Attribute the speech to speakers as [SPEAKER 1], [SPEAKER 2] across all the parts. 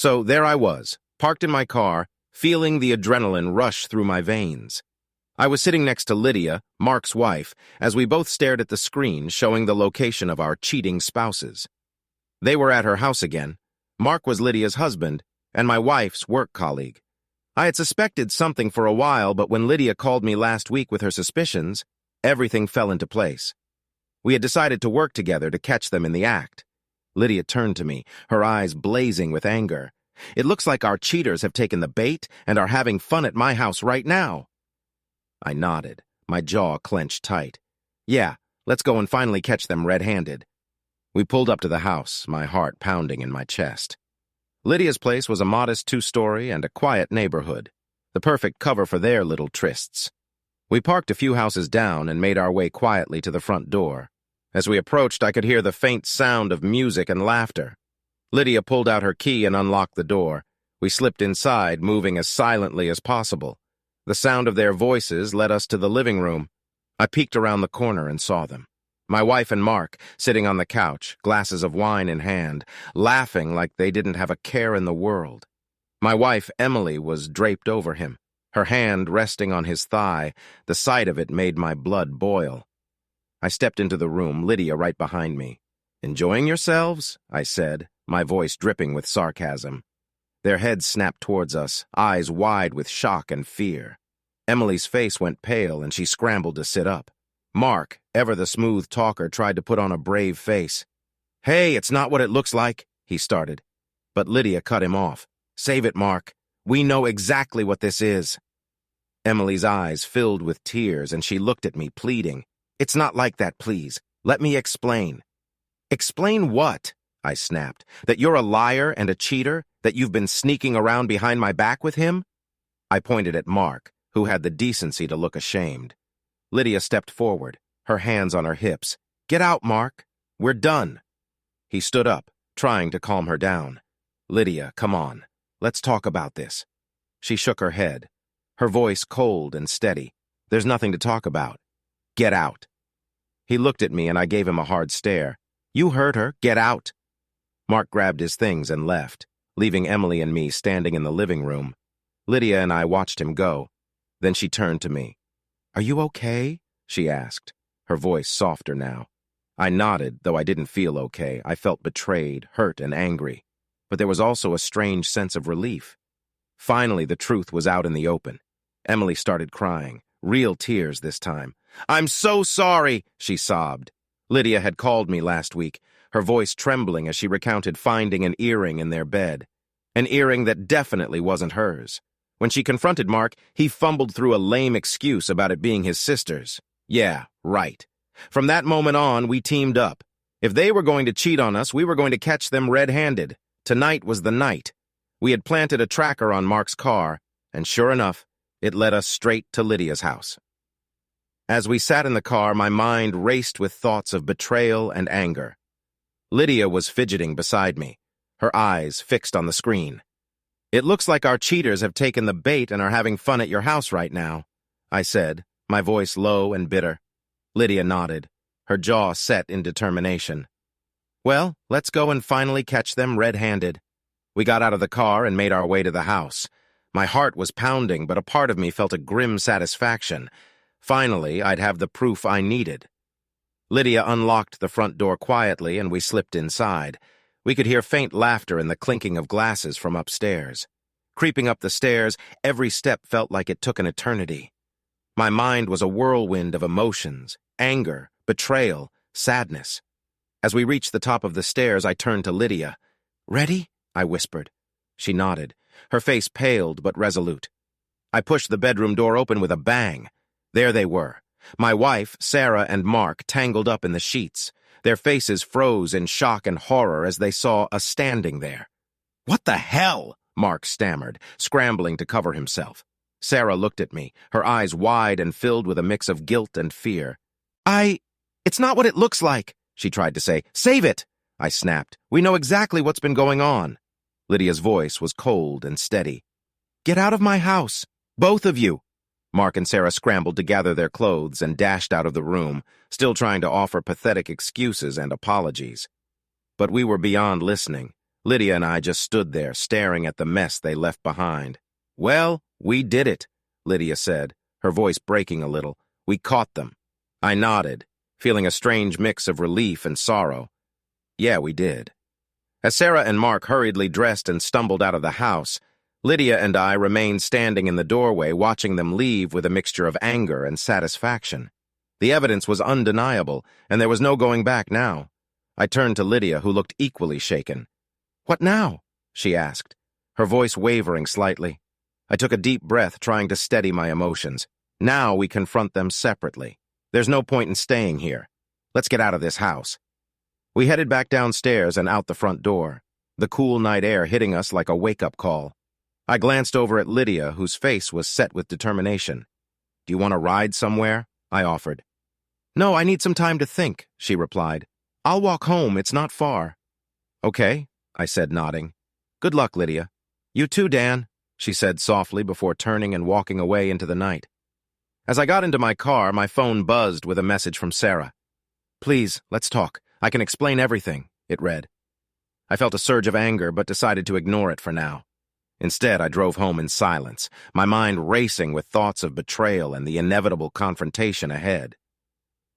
[SPEAKER 1] So there I was, parked in my car, feeling the adrenaline rush through my veins. I was sitting next to Lydia, Mark's wife, as we both stared at the screen showing the location of our cheating spouses. They were at her house again. Mark was Lydia's husband, and my wife's work colleague. I had suspected something for a while, but when Lydia called me last week with her suspicions, everything fell into place. We had decided to work together to catch them in the act. Lydia turned to me, her eyes blazing with anger. It looks like our cheaters have taken the bait and are having fun at my house right now. I nodded, my jaw clenched tight. Yeah, let's go and finally catch them red-handed. We pulled up to the house, my heart pounding in my chest. Lydia's place was a modest 2-story and a quiet neighborhood, the perfect cover for their little trysts. We parked a few houses down and made our way quietly to the front door. As we approached, I could hear the faint sound of music and laughter. Lydia pulled out her key and unlocked the door. We slipped inside, moving as silently as possible. The sound of their voices led us to the living room. I peeked around the corner and saw them. My wife and Mark, sitting on the couch, glasses of wine in hand, laughing like they didn't have a care in the world. My wife, Emily, was draped over him, her hand resting on his thigh. The sight of it made my blood boil. I stepped into the room, Lydia right behind me. "Enjoying yourselves?" I said, my voice dripping with sarcasm. Their heads snapped towards us, eyes wide with shock and fear. Emily's face went pale and she scrambled to sit up. Mark, ever the smooth talker, tried to put on a brave face. "Hey, it's not what it looks like," he started. But Lydia cut him off. "Save it, Mark. We know exactly what this is." Emily's eyes filled with tears and she looked at me, pleading. "It's not like that, please. Let me explain." "Explain what?" I snapped. "That you're a liar and a cheater? That you've been sneaking around behind my back with him?" I pointed at Mark, who had the decency to look ashamed. Lydia stepped forward, her hands on her hips. "Get out, Mark. We're done." He stood up, trying to calm her down. "Lydia, come on. Let's talk about this." She shook her head, her voice cold and steady. "There's nothing to talk about. Get out." He looked at me and I gave him a hard stare. "You heard her. Get out." Mark grabbed his things and left, leaving Emily and me standing in the living room. Lydia and I watched him go. Then she turned to me. "Are you okay?" she asked, her voice softer now. I nodded, though I didn't feel okay. I felt betrayed, hurt, and angry. But there was also a strange sense of relief. Finally, the truth was out in the open. Emily started crying, real tears this time. "I'm so sorry," she sobbed. Lydia had called me last week, her voice trembling as she recounted finding an earring in their bed. An earring that definitely wasn't hers. When she confronted Mark, he fumbled through a lame excuse about it being his sister's. Yeah, right. From that moment on, we teamed up. If they were going to cheat on us, we were going to catch them red-handed. Tonight was the night. We had planted a tracker on Mark's car, and sure enough, it led us straight to Lydia's house. As we sat in the car, my mind raced with thoughts of betrayal and anger. Lydia was fidgeting beside me, her eyes fixed on the screen. "It looks like our cheaters have taken the bait and are having fun at your house right now," I said, my voice low and bitter. Lydia nodded, her jaw set in determination. "Well, let's go and finally catch them red-handed." We got out of the car and made our way to the house. My heart was pounding, but a part of me felt a grim satisfaction. Finally, I'd have the proof I needed. Lydia unlocked the front door quietly, and we slipped inside. We could hear faint laughter and the clinking of glasses from upstairs. Creeping up the stairs, every step felt like it took an eternity. My mind was a whirlwind of emotions, anger, betrayal, sadness. As we reached the top of the stairs, I turned to Lydia. "Ready?" I whispered. She nodded, her face paled but resolute. I pushed the bedroom door open with a bang. There they were, my wife, Sarah, and Mark tangled up in the sheets. Their faces froze in shock and horror as they saw us standing there. "What the hell?" Mark stammered, scrambling to cover himself. Sarah looked at me, her eyes wide and filled with a mix of guilt and fear. It's not what it looks like," she tried to say. "Save it," I snapped. "We know exactly what's been going on." Lydia's voice was cold and steady. "Get out of my house, both of you." Mark and Sarah scrambled to gather their clothes and dashed out of the room, still trying to offer pathetic excuses and apologies. But we were beyond listening. Lydia and I just stood there, staring at the mess they left behind. "Well, we did it," Lydia said, her voice breaking a little. "We caught them." I nodded, feeling a strange mix of relief and sorrow. Yeah, we did. As Sarah and Mark hurriedly dressed and stumbled out of the house, Lydia and I remained standing in the doorway, watching them leave with a mixture of anger and satisfaction. The evidence was undeniable, and there was no going back now. I turned to Lydia, who looked equally shaken. "What now?" she asked, her voice wavering slightly. I took a deep breath, trying to steady my emotions. Now we confront them separately. There's no point in staying here. Let's get out of this house. We headed back downstairs and out the front door, the cool night air hitting us like a wake-up call. I glanced over at Lydia, whose face was set with determination. "Do you want to ride somewhere?" I offered. "No, I need some time to think," she replied. "I'll walk home, it's not far." "Okay," I said, nodding. "Good luck, Lydia." "You too, Dan," she said softly before turning and walking away into the night. As I got into my car, my phone buzzed with a message from Sarah. "Please, let's talk. I can explain everything," it read. I felt a surge of anger, but decided to ignore it for now. Instead, I drove home in silence, my mind racing with thoughts of betrayal and the inevitable confrontation ahead.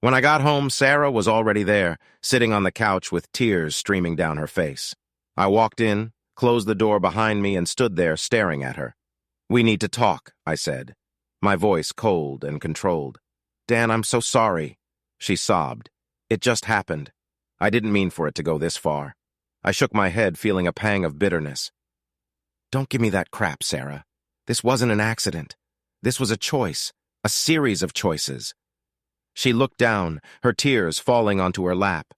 [SPEAKER 1] When I got home, Sarah was already there, sitting on the couch with tears streaming down her face. I walked in, closed the door behind me, and stood there staring at her. "We need to talk," I said, my voice cold and controlled. "Dan, I'm so sorry," she sobbed. "It just happened. I didn't mean for it to go this far." I shook my head, feeling a pang of bitterness. "Don't give me that crap, Sarah. This wasn't an accident. This was a choice, a series of choices." She looked down, her tears falling onto her lap.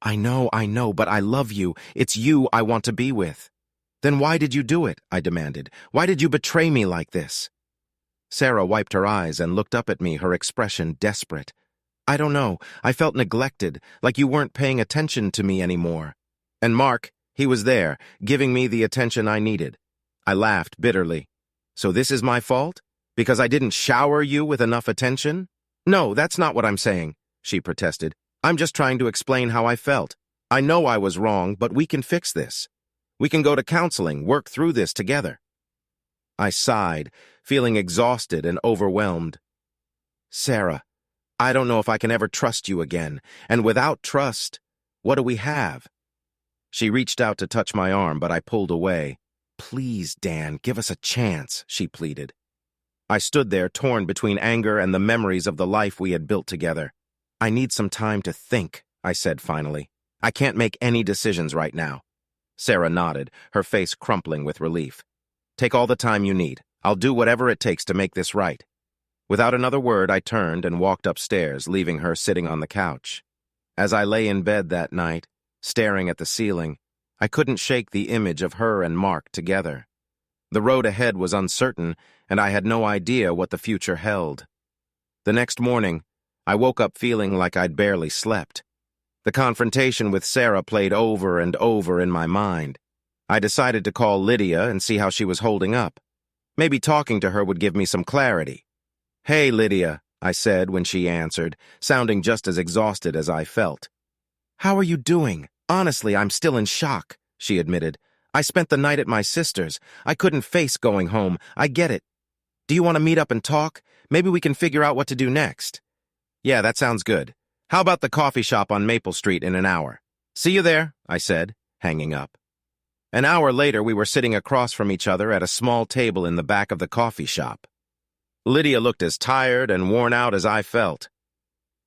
[SPEAKER 1] I know, but I love you. It's you I want to be with." "Then why did you do it?" I demanded. "Why did you betray me like this?" Sarah wiped her eyes and looked up at me, her expression desperate. "I don't know. I felt neglected, like you weren't paying attention to me anymore. And Mark, he was there, giving me the attention I needed." I laughed bitterly. "So this is my fault? Because I didn't shower you with enough attention?" "No, that's not what I'm saying," she protested. "I'm just trying to explain how I felt. I know I was wrong, but we can fix this. We can go to counseling, work through this together." I sighed, feeling exhausted and overwhelmed. "Sarah, I don't know if I can ever trust you again, and without trust, what do we have?" She reached out to touch my arm, but I pulled away. "Please, Dan, give us a chance," she pleaded. I stood there, torn between anger and the memories of the life we had built together. "I need some time to think," I said finally. "I can't make any decisions right now." Sarah nodded, her face crumpling with relief. "Take all the time you need. I'll do whatever it takes to make this right." Without another word, I turned and walked upstairs, leaving her sitting on the couch. As I lay in bed that night, staring at the ceiling, I couldn't shake the image of her and Mark together. The road ahead was uncertain, and I had no idea what the future held. The next morning, I woke up feeling like I'd barely slept. The confrontation with Sarah played over and over in my mind. I decided to call Lydia and see how she was holding up. Maybe talking to her would give me some clarity. "Hey, Lydia," I said when she answered, sounding just as exhausted as I felt. "How are you doing? Honestly, I'm still in shock," she admitted. "I spent the night at my sister's. I couldn't face going home. I get it. Do you want to meet up and talk? Maybe we can figure out what to do next." "Yeah, that sounds good. How about the coffee shop on Maple Street in an hour?" "See you there," I said, hanging up. An hour later, we were sitting across from each other at a small table in the back of the coffee shop. Lydia looked as tired and worn out as I felt.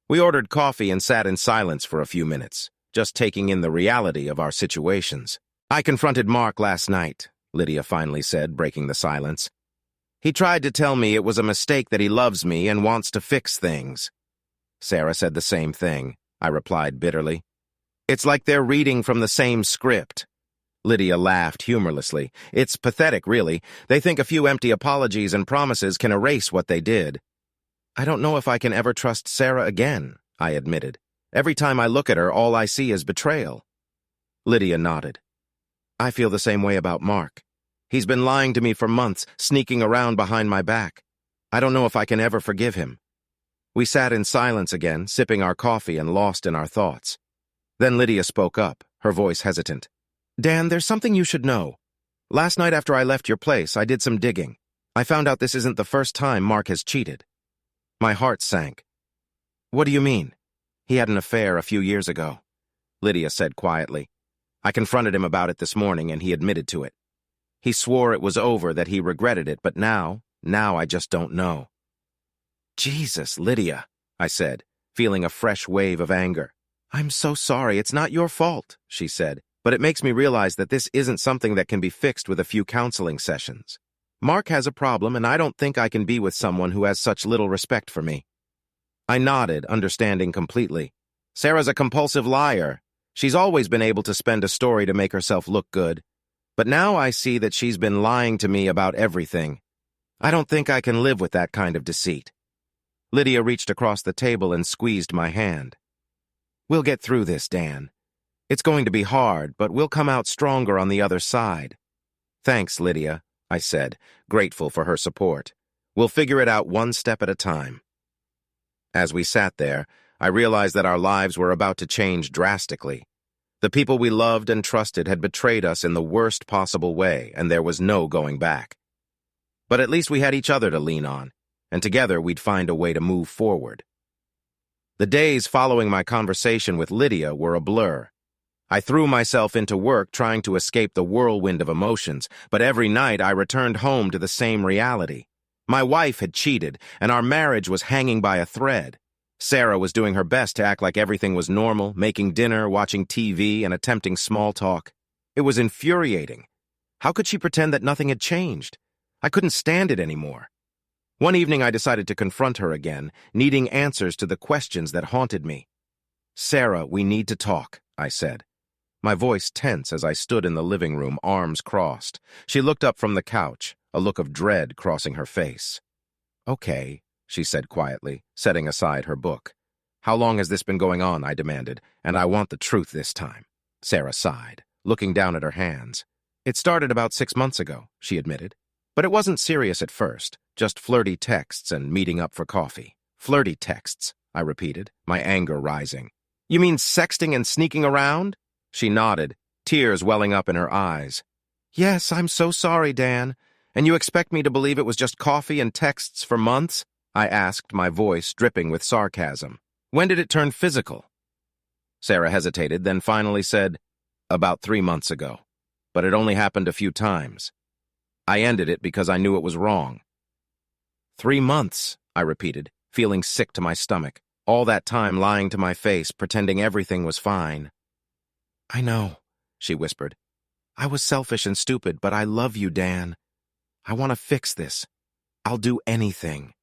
[SPEAKER 1] We ordered coffee and sat in silence for a few minutes, just taking in the reality of our situations. "I confronted Mark last night," Lydia finally said, breaking the silence. "He tried to tell me it was a mistake, that he loves me and wants to fix things." Sarah said the same thing, I replied bitterly. "It's like they're reading from the same script." Lydia laughed humorlessly. "It's pathetic, really. They think a few empty apologies and promises can erase what they did." "I don't know if I can ever trust Sarah again," I admitted. "Every time I look at her, all I see is betrayal." Lydia nodded. "I feel the same way about Mark. He's been lying to me for months, sneaking around behind my back. I don't know if I can ever forgive him." We sat in silence again, sipping our coffee and lost in our thoughts. Then Lydia spoke up, her voice hesitant. Dan, there's something you should know. Last night after I left your place, I did some digging. I found out this isn't the first time Mark has cheated. My heart sank. What do you mean? He had an affair a few years ago, Lydia said quietly. I confronted him about it this morning and he admitted to it. He swore it was over, that he regretted it, but now I just don't know. Jesus, Lydia, I said, feeling a fresh wave of anger. I'm so sorry, it's not your fault, she said, but it makes me realize that this isn't something that can be fixed with a few counseling sessions. Mark has a problem, and I don't think I can be with someone who has such little respect for me. I nodded, understanding completely. Sarah's a compulsive liar. She's always been able to spin a story to make herself look good. But now I see that she's been lying to me about everything. I don't think I can live with that kind of deceit. Lydia reached across the table and squeezed my hand. We'll get through this, Dan. It's going to be hard, but we'll come out stronger on the other side. Thanks, Lydia, I said, grateful for her support. We'll figure it out one step at a time. As we sat there, I realized that our lives were about to change drastically. The people we loved and trusted had betrayed us in the worst possible way, and there was no going back. But at least we had each other to lean on, and together we'd find a way to move forward. The days following my conversation with Lydia were a blur. I threw myself into work trying to escape the whirlwind of emotions, but every night I returned home to the same reality. My wife had cheated, and our marriage was hanging by a thread. Sarah was doing her best to act like everything was normal, making dinner, watching TV, and attempting small talk. It was infuriating. How could she pretend that nothing had changed? I couldn't stand it anymore. One evening I decided to confront her again, needing answers to the questions that haunted me. Sarah, we need to talk, I said. My voice tense as I stood in the living room, arms crossed. She looked up from the couch, a look of dread crossing her face. Okay, she said quietly, setting aside her book. How long has this been going on, I demanded, and I want the truth this time. Sarah sighed, looking down at her hands. It started about 6 months ago, she admitted. But it wasn't serious at first, just flirty texts and meeting up for coffee. Flirty texts, I repeated, my anger rising. You mean sexting and sneaking around? She nodded, tears welling up in her eyes. Yes, I'm so sorry, Dan. And you expect me to believe it was just coffee and texts for months? I asked, my voice dripping with sarcasm. When did it turn physical? Sarah hesitated, then finally said, about 3 months ago. But it only happened a few times. I ended it because I knew it was wrong. 3 months, I repeated, feeling sick to my stomach. All that time lying to my face, pretending everything was fine. I know, she whispered. I was selfish and stupid, but I love you, Dan. I want to fix this. I'll do anything.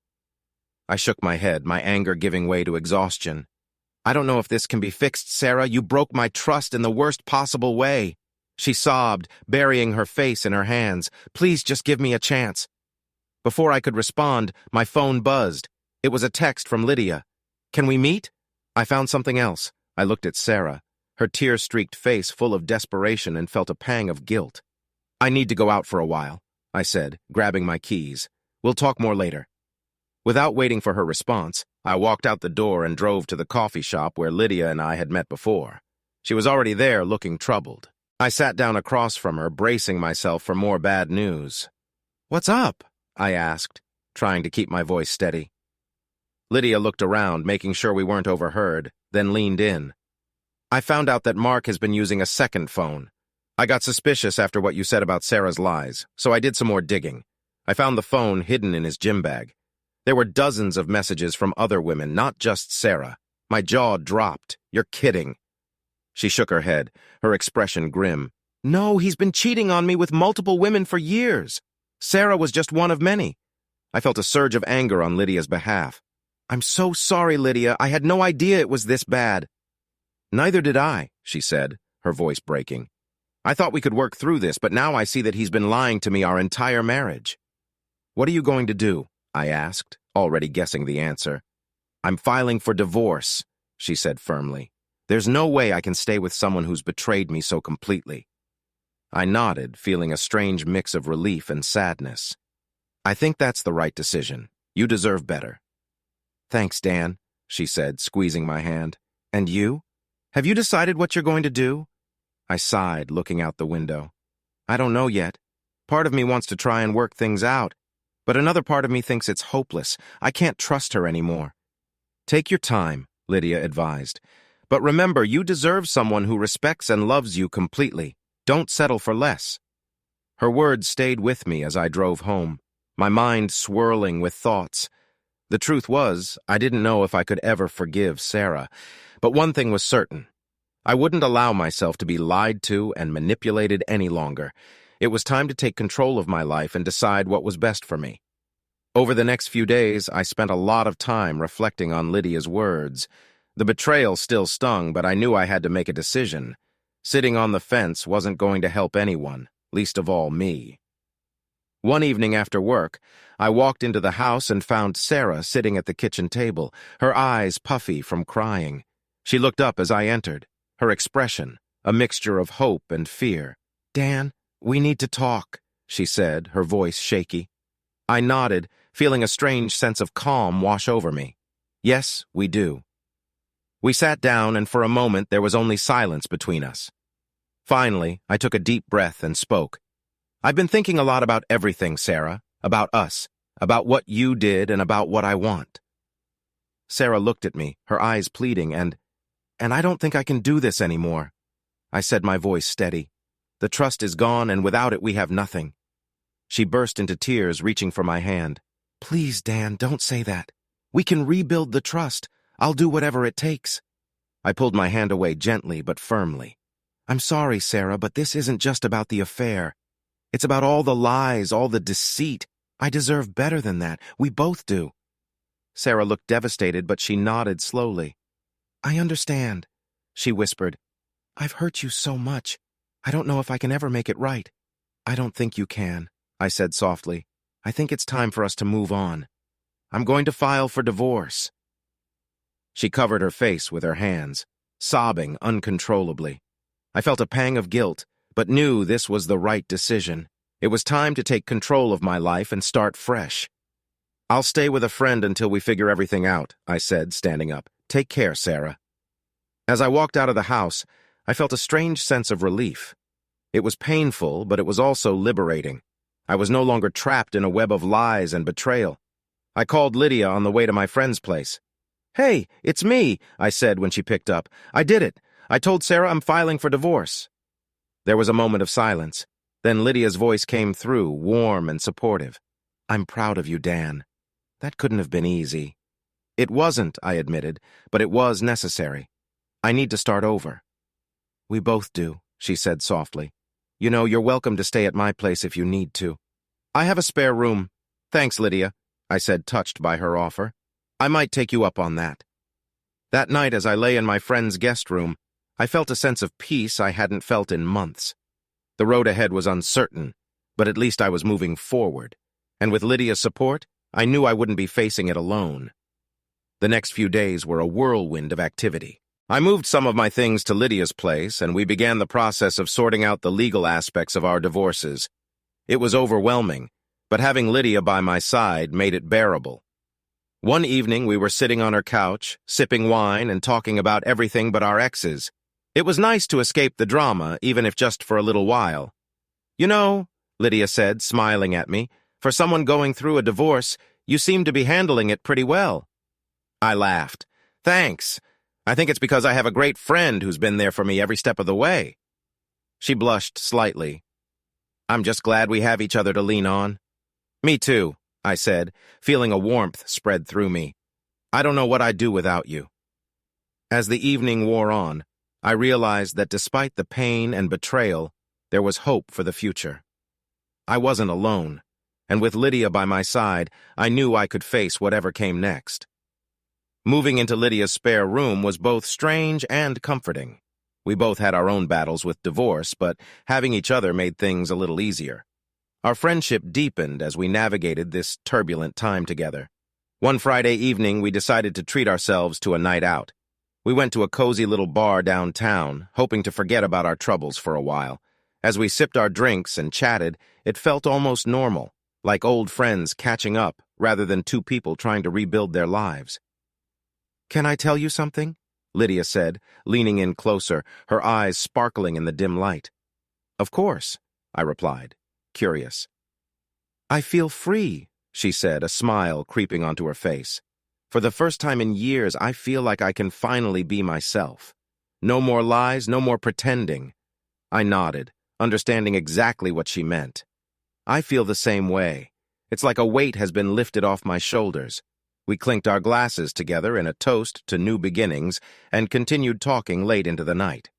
[SPEAKER 1] I shook my head, my anger giving way to exhaustion. I don't know if this can be fixed, Sarah. You broke my trust in the worst possible way. She sobbed, burying her face in her hands. Please just give me a chance. Before I could respond, my phone buzzed. It was a text from Lydia. Can we meet? I found something else. I looked at Sarah, her tear-streaked face full of desperation, and felt a pang of guilt. I need to go out for a while, I said, grabbing my keys. We'll talk more later. Without waiting for her response, I walked out the door and drove to the coffee shop where Lydia and I had met before. She was already there, looking troubled. I sat down across from her, bracing myself for more bad news. What's up? I asked, trying to keep my voice steady. Lydia looked around, making sure we weren't overheard, then leaned in. I found out that Mark has been using a second phone. I got suspicious after what you said about Sarah's lies, so I did some more digging. I found the phone hidden in his gym bag. There were dozens of messages from other women, not just Sarah. My jaw dropped. You're kidding. She shook her head, her expression grim. No, he's been cheating on me with multiple women for years. Sarah was just one of many. I felt a surge of anger on Lydia's behalf. I'm so sorry, Lydia. I had no idea it was this bad. Neither did I, she said, her voice breaking. I thought we could work through this, but now I see that he's been lying to me our entire marriage. What are you going to do? I asked, already guessing the answer. I'm filing for divorce, she said firmly. There's no way I can stay with someone who's betrayed me so completely. I nodded, feeling a strange mix of relief and sadness. I think that's the right decision. You deserve better. Thanks, Dan, she said, squeezing my hand. And you? Have you decided what you're going to do? I sighed, looking out the window. I don't know yet. Part of me wants to try and work things out, but another part of me thinks it's hopeless. I can't trust her anymore. Take your time, Lydia advised. But remember, you deserve someone who respects and loves you completely. Don't settle for less. Her words stayed with me as I drove home, my mind swirling with thoughts. The truth was, I didn't know if I could ever forgive Sarah, but one thing was certain. I wouldn't allow myself to be lied to and manipulated any longer. It was time to take control of my life and decide what was best for me. Over the next few days, I spent a lot of time reflecting on Lydia's words. The betrayal still stung, but I knew I had to make a decision. Sitting on the fence wasn't going to help anyone, least of all me. One evening after work, I walked into the house and found Sarah sitting at the kitchen table, her eyes puffy from crying. She looked up as I entered, her expression a mixture of hope and fear. "Dan, we need to talk," she said, her voice shaky. I nodded, feeling a strange sense of calm wash over me. "Yes, we do." We sat down, and for a moment there was only silence between us. Finally, I took a deep breath and spoke. "I've been thinking a lot about everything, Sarah, about us, about what you did and about what I want." Sarah looked at me, her eyes pleading, and I don't think I can do this anymore. I said, my voice steady. "The trust is gone, and without it we have nothing." She burst into tears, reaching for my hand. "Please, Dan, don't say that. We can rebuild the trust. I'll do whatever it takes." I pulled my hand away gently but firmly. "I'm sorry, Sarah, but this isn't just about the affair. It's about all the lies, all the deceit. I deserve better than that. We both do." Sarah looked devastated, but she nodded slowly. "I understand," she whispered. "I've hurt you so much. I don't know if I can ever make it right." "I don't think you can," I said softly. "I think it's time for us to move on. I'm going to file for divorce." She covered her face with her hands, sobbing uncontrollably. I felt a pang of guilt, but knew this was the right decision. It was time to take control of my life and start fresh. "I'll stay with a friend until we figure everything out," I said, standing up. "Take care, Sarah." As I walked out of the house, I felt a strange sense of relief. It was painful, but it was also liberating. I was no longer trapped in a web of lies and betrayal. I called Lydia on the way to my friend's place. "Hey, it's me," I said when she picked up. "I did it. I told Sarah I'm filing for divorce." There was a moment of silence. Then Lydia's voice came through, warm and supportive. "I'm proud of you, Dan. That couldn't have been easy." "It wasn't," I admitted, "but it was necessary. I need to start over." "We both do," she said softly. "You know, you're welcome to stay at my place if you need to." "I have a spare room. Thanks, Lydia," I said, touched by her offer. "I might take you up on that." That night, as I lay in my friend's guest room, I felt a sense of peace I hadn't felt in months. The road ahead was uncertain, but at least I was moving forward. And with Lydia's support, I knew I wouldn't be facing it alone. The next few days were a whirlwind of activity. I moved some of my things to Lydia's place, and we began the process of sorting out the legal aspects of our divorces. It was overwhelming, but having Lydia by my side made it bearable. One evening, we were sitting on her couch, sipping wine and talking about everything but our exes. It was nice to escape the drama, even if just for a little while. "You know," Lydia said, smiling at me, "for someone going through a divorce, you seem to be handling it pretty well." I laughed. "Thanks. I think it's because I have a great friend who's been there for me every step of the way." She blushed slightly. "I'm just glad we have each other to lean on." "Me too," I said, feeling a warmth spread through me. "I don't know what I'd do without you." As the evening wore on, I realized that despite the pain and betrayal, there was hope for the future. I wasn't alone, and with Lydia by my side, I knew I could face whatever came next. Moving into Lydia's spare room was both strange and comforting. We both had our own battles with divorce, but having each other made things a little easier. Our friendship deepened as we navigated this turbulent time together. One Friday evening, we decided to treat ourselves to a night out. We went to a cozy little bar downtown, hoping to forget about our troubles for a while. As we sipped our drinks and chatted, it felt almost normal, like old friends catching up rather than two people trying to rebuild their lives. "Can I tell you something?" Lydia said, leaning in closer, her eyes sparkling in the dim light. Of course, I replied, curious. I feel free, she said, a smile creeping onto her face. For the first time in years, I feel like I can finally be myself. No more lies, no more pretending. I nodded, understanding exactly what she meant. I feel the same way. It's like a weight has been lifted off my shoulders. We clinked our glasses together in a toast to new beginnings and continued talking late into the night.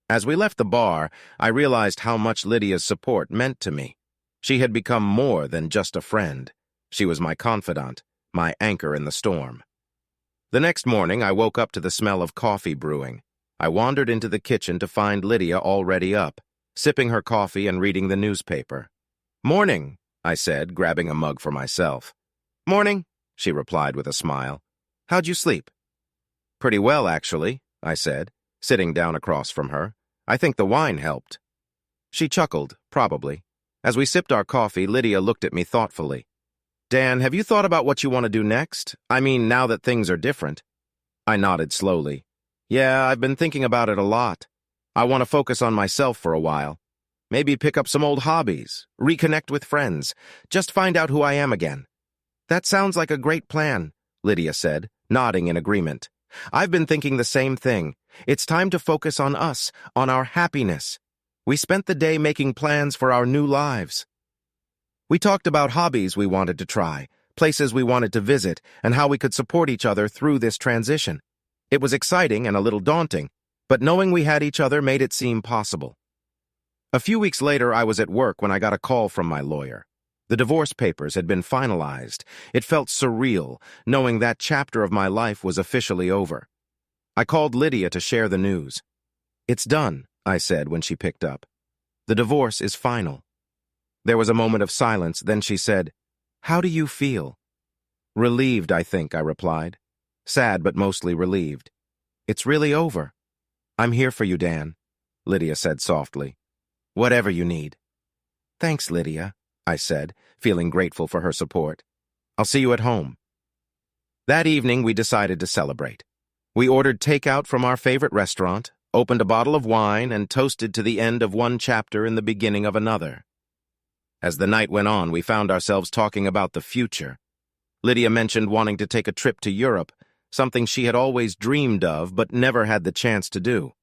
[SPEAKER 1] As we left the bar, I realized how much Lydia's support meant to me. She had become more than just a friend. She was my confidant, my anchor in the storm. The next morning, I woke up to the smell of coffee brewing. I wandered into the kitchen to find Lydia already up, sipping her coffee and reading the newspaper. Morning, I said, grabbing a mug for myself. Morning, she replied with a smile. How'd you sleep? Pretty well, actually, I said, sitting down across from her. I think the wine helped. She chuckled, probably. As we sipped our coffee, Lydia looked at me thoughtfully. Dan, have you thought about what you want to do next? I mean, now that things are different. I nodded slowly. Yeah, I've been thinking about it a lot. I want to focus on myself for a while. Maybe pick up some old hobbies, reconnect with friends, just find out who I am again. That sounds like a great plan, Lydia said, nodding in agreement. I've been thinking the same thing. It's time to focus on us, on our happiness. We spent the day making plans for our new lives. We talked about hobbies we wanted to try, places we wanted to visit, and how we could support each other through this transition. It was exciting and a little daunting, but knowing we had each other made it seem possible. A few weeks later, I was at work when I got a call from my lawyer. The divorce papers had been finalized. It felt surreal, knowing that chapter of my life was officially over. I called Lydia to share the news. It's done, I said when she picked up. The divorce is final. There was a moment of silence, then she said, How do you feel? Relieved, I think, I replied. Sad, but mostly relieved. It's really over. I'm here for you, Dan, Lydia said softly. Whatever you need. Thanks, Lydia, I said, feeling grateful for her support. I'll see you at home. That evening, we decided to celebrate. We ordered takeout from our favorite restaurant, opened a bottle of wine, and toasted to the end of one chapter and the beginning of another. As the night went on, we found ourselves talking about the future. Lydia mentioned wanting to take a trip to Europe, something she had always dreamed of but never had the chance to do.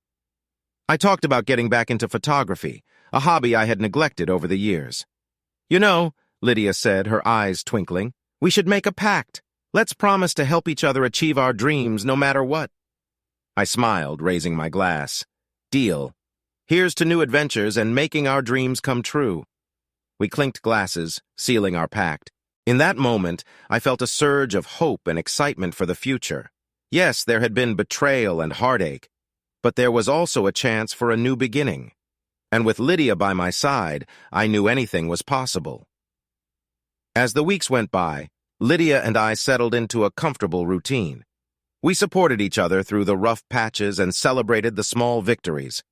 [SPEAKER 1] I talked about getting back into photography, a hobby I had neglected over the years. You know, Lydia said, her eyes twinkling, we should make a pact. Let's promise to help each other achieve our dreams no matter what. I smiled, raising my glass. Deal. Here's to new adventures and making our dreams come true. We clinked glasses, sealing our pact. In that moment, I felt a surge of hope and excitement for the future. Yes, there had been betrayal and heartache, but there was also a chance for a new beginning. And with Lydia by my side, I knew anything was possible. As the weeks went by, Lydia and I settled into a comfortable routine. We supported each other through the rough patches and celebrated the small victories.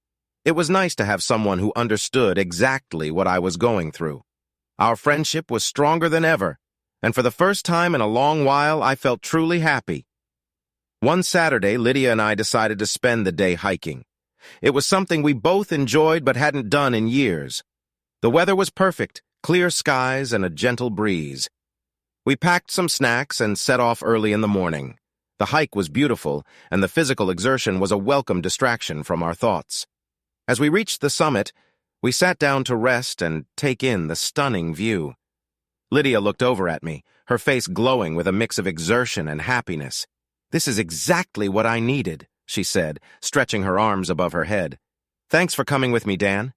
[SPEAKER 1] It was nice to have someone who understood exactly what I was going through. Our friendship was stronger than ever, and for the first time in a long while, I felt truly happy. One Saturday, Lydia and I decided to spend the day hiking. It was something we both enjoyed but hadn't done in years. The weather was perfect, clear skies and a gentle breeze. We packed some snacks and set off early in the morning. The hike was beautiful, and the physical exertion was a welcome distraction from our thoughts. As we reached the summit, we sat down to rest and take in the stunning view. Lydia looked over at me, her face glowing with a mix of exertion and happiness. This is exactly what I needed, she said, stretching her arms above her head. Thanks for coming with me, Dan.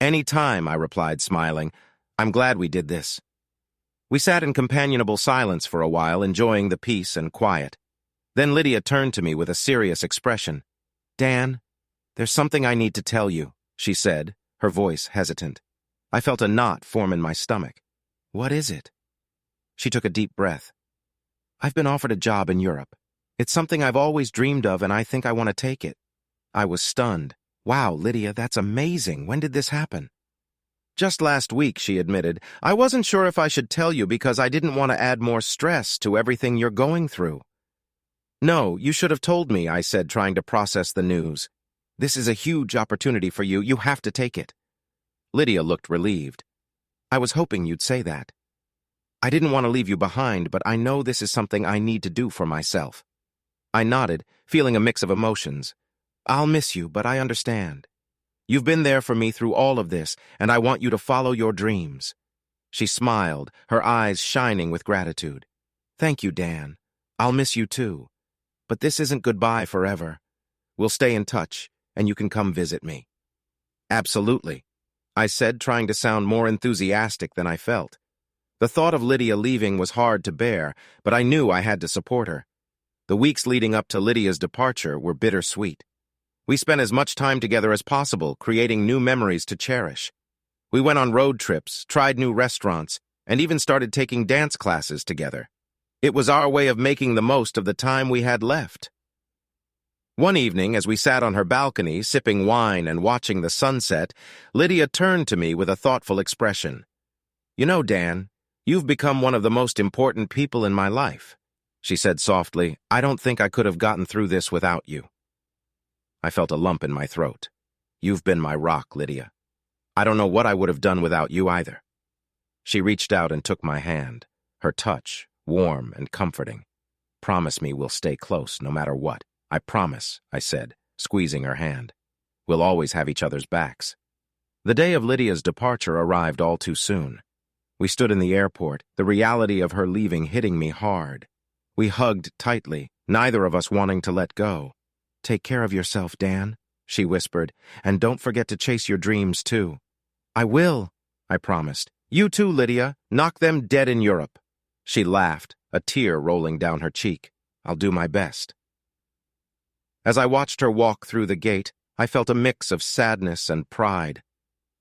[SPEAKER 1] Any time, I replied, smiling. I'm glad we did this. We sat in companionable silence for a while, enjoying the peace and quiet. Then Lydia turned to me with a serious expression. Dan, there's something I need to tell you, she said, her voice hesitant. I felt a knot form in my stomach. What is it? She took a deep breath. I've been offered a job in Europe. It's something I've always dreamed of, and I think I want to take it. I was stunned. Wow, Lydia, that's amazing. When did this happen? Just last week, she admitted. I wasn't sure if I should tell you because I didn't want to add more stress to everything you're going through. No, you should have told me, I said, trying to process the news. This is a huge opportunity for you. You have to take it. Lydia looked relieved. I was hoping you'd say that. I didn't want to leave you behind, but I know this is something I need to do for myself. I nodded, feeling a mix of emotions. I'll miss you, but I understand. You've been there for me through all of this, and I want you to follow your dreams. She smiled, her eyes shining with gratitude. Thank you, Dan. I'll miss you too. But this isn't goodbye forever. We'll stay in touch, and you can come visit me. Absolutely, I said, trying to sound more enthusiastic than I felt. The thought of Lydia leaving was hard to bear, but I knew I had to support her. The weeks leading up to Lydia's departure were bittersweet. We spent as much time together as possible, creating new memories to cherish. We went on road trips, tried new restaurants, and even started taking dance classes together. It was our way of making the most of the time we had left. One evening, as we sat on her balcony, sipping wine and watching the sunset, Lydia turned to me with a thoughtful expression. You know, Dan, you've become one of the most important people in my life. She said softly, I don't think I could have gotten through this without you. I felt a lump in my throat. You've been my rock, Lydia. I don't know what I would have done without you either. She reached out and took my hand, her touch warm and comforting. Promise me we'll stay close no matter what. I promise, I said, squeezing her hand. We'll always have each other's backs. The day of Lydia's departure arrived all too soon. We stood in the airport, the reality of her leaving hitting me hard. We hugged tightly, neither of us wanting to let go. Take care of yourself, Dan, she whispered, and don't forget to chase your dreams, too. I will, I promised. You too, Lydia. Knock them dead in Europe. She laughed, a tear rolling down her cheek. I'll do my best. As I watched her walk through the gate, I felt a mix of sadness and pride.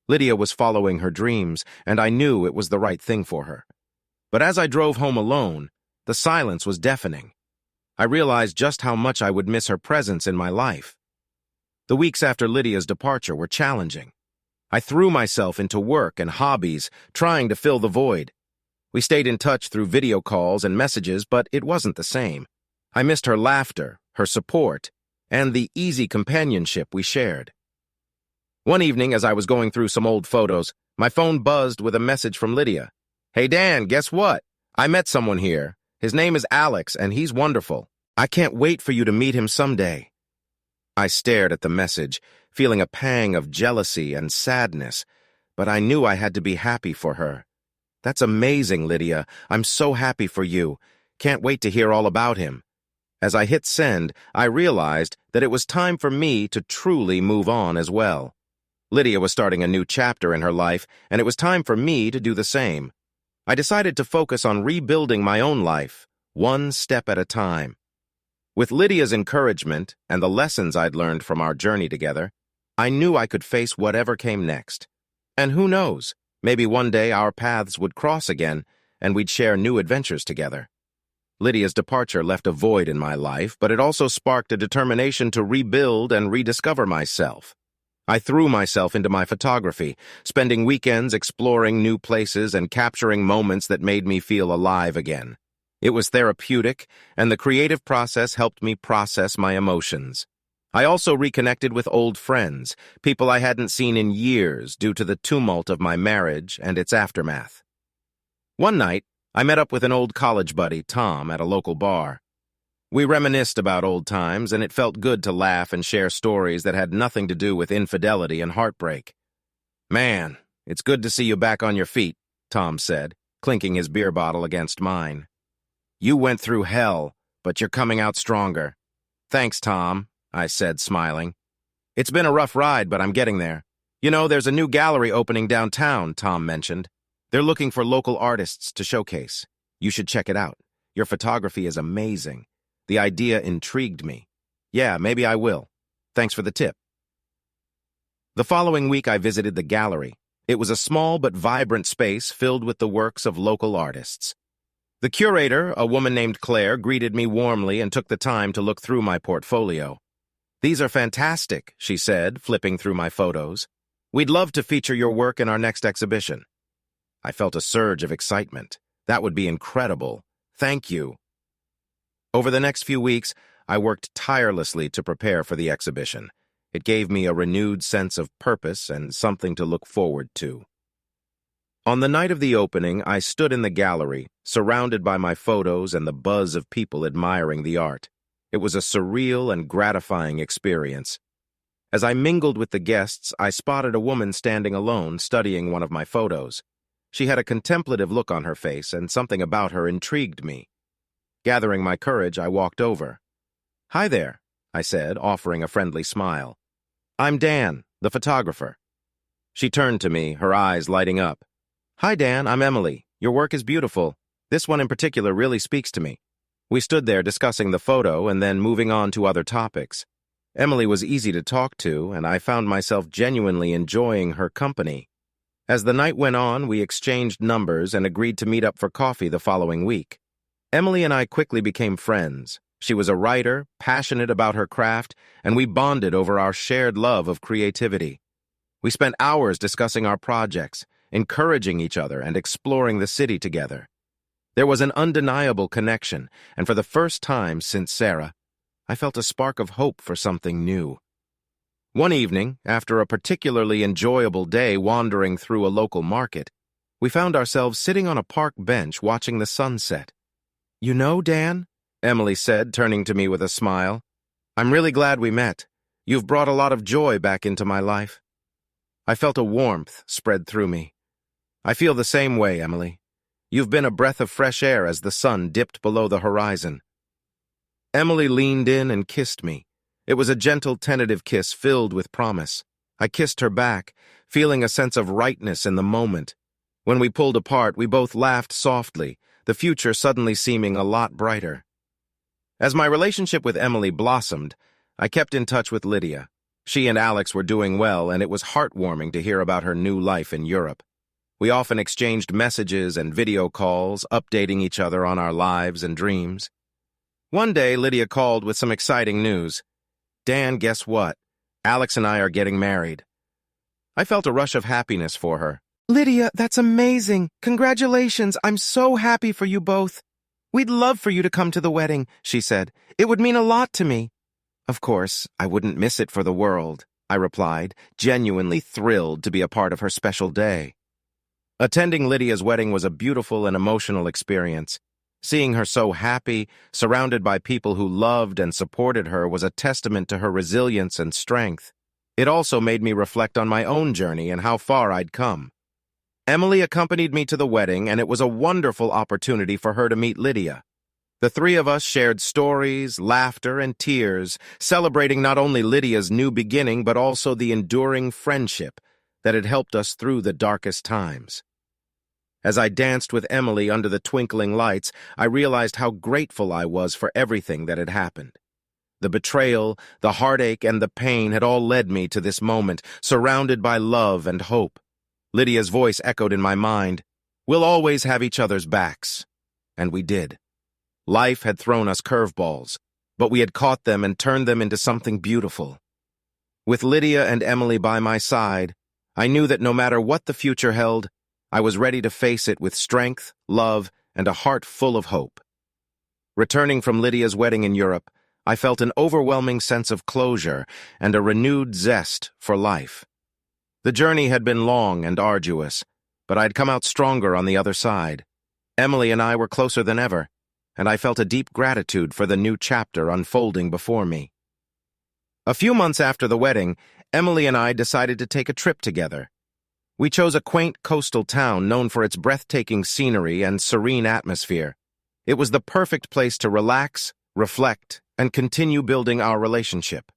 [SPEAKER 1] Lydia was following her dreams, and I knew it was the right thing for her. But as I drove home alone, the silence was deafening. I realized just how much I would miss her presence in my life. The weeks after Lydia's departure were challenging. I threw myself into work and hobbies, trying to fill the void. We stayed in touch through video calls and messages, but it wasn't the same. I missed her laughter, her support, and the easy companionship we shared. One evening, as I was going through some old photos, my phone buzzed with a message from Lydia. Hey, Dan, guess what? I met someone here. His name is Alex, and he's wonderful. I can't wait for you to meet him someday. I stared at the message, feeling a pang of jealousy and sadness, but I knew I had to be happy for her. That's amazing, Lydia. I'm so happy for you. Can't wait to hear all about him. As I hit send, I realized that it was time for me to truly move on as well. Lydia was starting a new chapter in her life, and it was time for me to do the same. I decided to focus on rebuilding my own life, one step at a time. With Lydia's encouragement and the lessons I'd learned from our journey together, I knew I could face whatever came next. And who knows, maybe one day our paths would cross again, and we'd share new adventures together. Lydia's departure left a void in my life, but it also sparked a determination to rebuild and rediscover myself. I threw myself into my photography, spending weekends exploring new places and capturing moments that made me feel alive again. It was therapeutic, and the creative process helped me process my emotions. I also reconnected with old friends, people I hadn't seen in years due to the tumult of my marriage and its aftermath. One night, I met up with an old college buddy, Tom, at a local bar. We reminisced about old times, and it felt good to laugh and share stories that had nothing to do with infidelity and heartbreak. Man, it's good to see you back on your feet, Tom said, clinking his beer bottle against mine. You went through hell, but you're coming out stronger. Thanks, Tom, I said, smiling. It's been a rough ride, but I'm getting there. You know, there's a new gallery opening downtown, Tom mentioned. They're looking for local artists to showcase. You should check it out. Your photography is amazing. The idea intrigued me. Yeah, maybe I will. Thanks for the tip. The following week, I visited the gallery. It was a small but vibrant space filled with the works of local artists. The curator, a woman named Claire, greeted me warmly and took the time to look through my portfolio. These are fantastic, she said, flipping through my photos. We'd love to feature your work in our next exhibition. I felt a surge of excitement. That would be incredible. Thank you. Over the next few weeks, I worked tirelessly to prepare for the exhibition. It gave me a renewed sense of purpose and something to look forward to. On the night of the opening, I stood in the gallery, surrounded by my photos and the buzz of people admiring the art. It was a surreal and gratifying experience. As I mingled with the guests, I spotted a woman standing alone, studying one of my photos. She had a contemplative look on her face, and something about her intrigued me. Gathering my courage, I walked over. "Hi there," I said, offering a friendly smile. "I'm Dan, the photographer." She turned to me, her eyes lighting up. "Hi, Dan, I'm Emily. Your work is beautiful. This one in particular really speaks to me." We stood there discussing the photo and then moving on to other topics. Emily was easy to talk to, and I found myself genuinely enjoying her company. As the night went on, we exchanged numbers and agreed to meet up for coffee the following week. Emily and I quickly became friends. She was a writer, passionate about her craft, and we bonded over our shared love of creativity. We spent hours discussing our projects, encouraging each other, and exploring the city together. There was an undeniable connection, and for the first time since Sarah, I felt a spark of hope for something new. One evening, after a particularly enjoyable day wandering through a local market, we found ourselves sitting on a park bench watching the sunset. "You know, Dan," Emily said, turning to me with a smile, "I'm really glad we met. You've brought a lot of joy back into my life." I felt a warmth spread through me. "I feel the same way, Emily. You've been a breath of fresh air as the sun dipped below the horizon." Emily leaned in and kissed me. It was a gentle, tentative kiss filled with promise. I kissed her back, feeling a sense of rightness in the moment. When we pulled apart, we both laughed softly, the future suddenly seeming a lot brighter. As my relationship with Emily blossomed, I kept in touch with Lydia. She and Alex were doing well, and it was heartwarming to hear about her new life in Europe. We often exchanged messages and video calls, updating each other on our lives and dreams. One day, Lydia called with some exciting news. "Dan, guess what? Alex and I are getting married." I felt a rush of happiness for her. "Lydia, that's amazing. Congratulations. I'm so happy for you both. We'd love for you to come to the wedding," she said. "It would mean a lot to me." "Of course, I wouldn't miss it for the world," I replied, genuinely thrilled to be a part of her special day. Attending Lydia's wedding was a beautiful and emotional experience. Seeing her so happy, surrounded by people who loved and supported her, was a testament to her resilience and strength. It also made me reflect on my own journey and how far I'd come. Emily accompanied me to the wedding, and it was a wonderful opportunity for her to meet Lydia. The three of us shared stories, laughter, and tears, celebrating not only Lydia's new beginning but also the enduring friendship that had helped us through the darkest times. As I danced with Emily under the twinkling lights, I realized how grateful I was for everything that had happened. The betrayal, the heartache, and the pain had all led me to this moment, surrounded by love and hope. Lydia's voice echoed in my mind, "We'll always have each other's backs." And we did. Life had thrown us curveballs, but we had caught them and turned them into something beautiful. With Lydia and Emily by my side, I knew that no matter what the future held, I was ready to face it with strength, love, and a heart full of hope. Returning from Lydia's wedding in Europe, I felt an overwhelming sense of closure and a renewed zest for life. The journey had been long and arduous, but I'd come out stronger on the other side. Emily and I were closer than ever, and I felt a deep gratitude for the new chapter unfolding before me. A few months after the wedding, Emily and I decided to take a trip together. We chose a quaint coastal town known for its breathtaking scenery and serene atmosphere. It was the perfect place to relax, reflect, and continue building our relationship.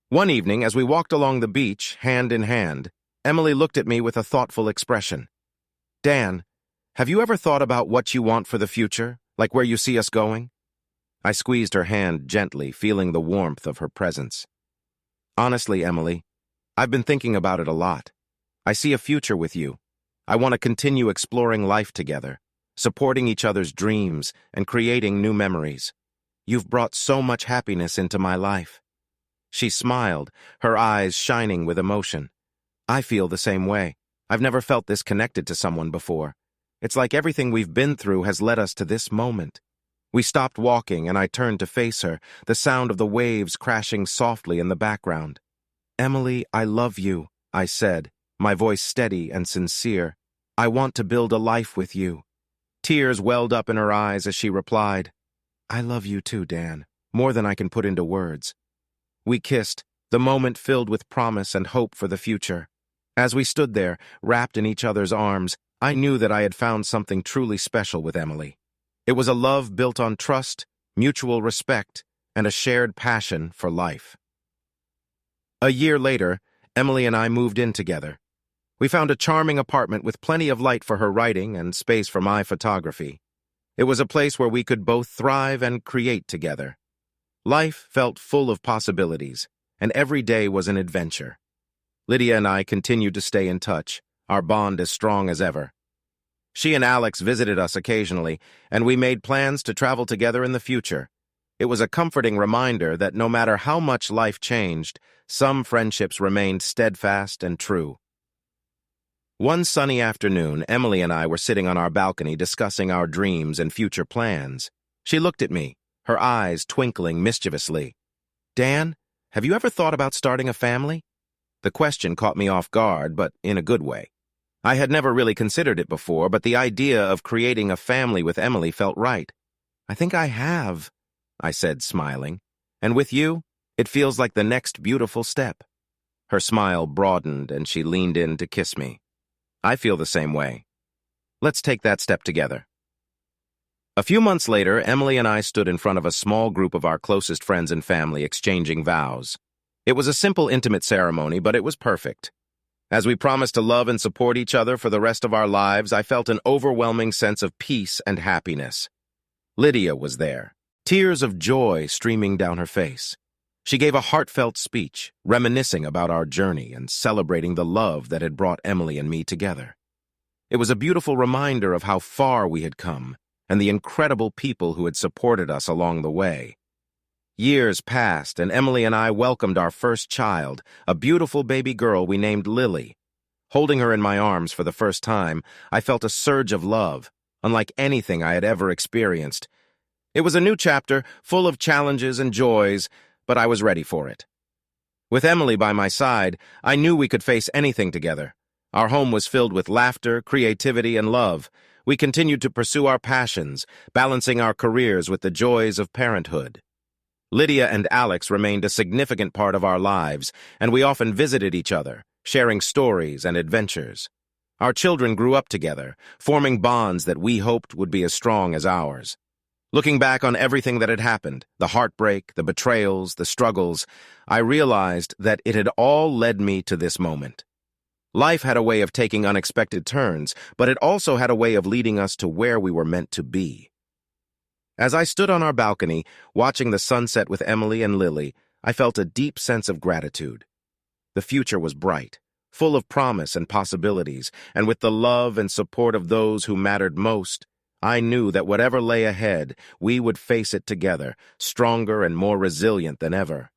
[SPEAKER 1] One evening, as we walked along the beach, hand in hand, Emily looked at me with a thoughtful expression. "Dan, have you ever thought about what you want for the future, like where you see us going?" I squeezed her hand gently, feeling the warmth of her presence. "Honestly, Emily, I've been thinking about it a lot. I see a future with you. I want to continue exploring life together, supporting each other's dreams and creating new memories. You've brought so much happiness into my life." She smiled, her eyes shining with emotion. "I feel the same way. I've never felt this connected to someone before. It's like everything we've been through has led us to this moment." We stopped walking, and I turned to face her, the sound of the waves crashing softly in the background. "Emily, I love you," I said, my voice steady and sincere. "I want to build a life with you." Tears welled up in her eyes as she replied, "I love you too, Dan, more than I can put into words." We kissed, the moment filled with promise and hope for the future. As we stood there, wrapped in each other's arms, I knew that I had found something truly special with Emily. It was a love built on trust, mutual respect, and a shared passion for life. A year later, Emily and I moved in together. We found a charming apartment with plenty of light for her writing and space for my photography. It was a place where we could both thrive and create together. Life felt full of possibilities, and every day was an adventure. Lydia and I continued to stay in touch, our bond as strong as ever. She and Alex visited us occasionally, and we made plans to travel together in the future. It was a comforting reminder that no matter how much life changed, some friendships remained steadfast and true. One sunny afternoon, Emily and I were sitting on our balcony discussing our dreams and future plans. She looked at me, her eyes twinkling mischievously. "Dan, have you ever thought about starting a family?" The question caught me off guard, but in a good way. I had never really considered it before, but the idea of creating a family with Emily felt right. "I think I have," I said, smiling. "And with you, it feels like the next beautiful step." Her smile broadened, and she leaned in to kiss me. "I feel the same way. Let's take that step together." A few months later, Emily and I stood in front of a small group of our closest friends and family exchanging vows. It was a simple, intimate ceremony, but it was perfect. As we promised to love and support each other for the rest of our lives, I felt an overwhelming sense of peace and happiness. Lydia was there, tears of joy streaming down her face. She gave a heartfelt speech, reminiscing about our journey and celebrating the love that had brought Emily and me together. It was a beautiful reminder of how far we had come and the incredible people who had supported us along the way. Years passed, and Emily and I welcomed our first child, a beautiful baby girl we named Lily. Holding her in my arms for the first time, I felt a surge of love, unlike anything I had ever experienced. It was a new chapter, full of challenges and joys, but I was ready for it. With Emily by my side, I knew we could face anything together. Our home was filled with laughter, creativity, and love. We continued to pursue our passions, balancing our careers with the joys of parenthood. Lydia and Alex remained a significant part of our lives, and we often visited each other, sharing stories and adventures. Our children grew up together, forming bonds that we hoped would be as strong as ours. Looking back on everything that had happened, the heartbreak, the betrayals, the struggles, I realized that it had all led me to this moment. Life had a way of taking unexpected turns, but it also had a way of leading us to where we were meant to be. As I stood on our balcony, watching the sunset with Emily and Lily, I felt a deep sense of gratitude. The future was bright, full of promise and possibilities, and with the love and support of those who mattered most, I knew that whatever lay ahead, we would face it together, stronger and more resilient than ever.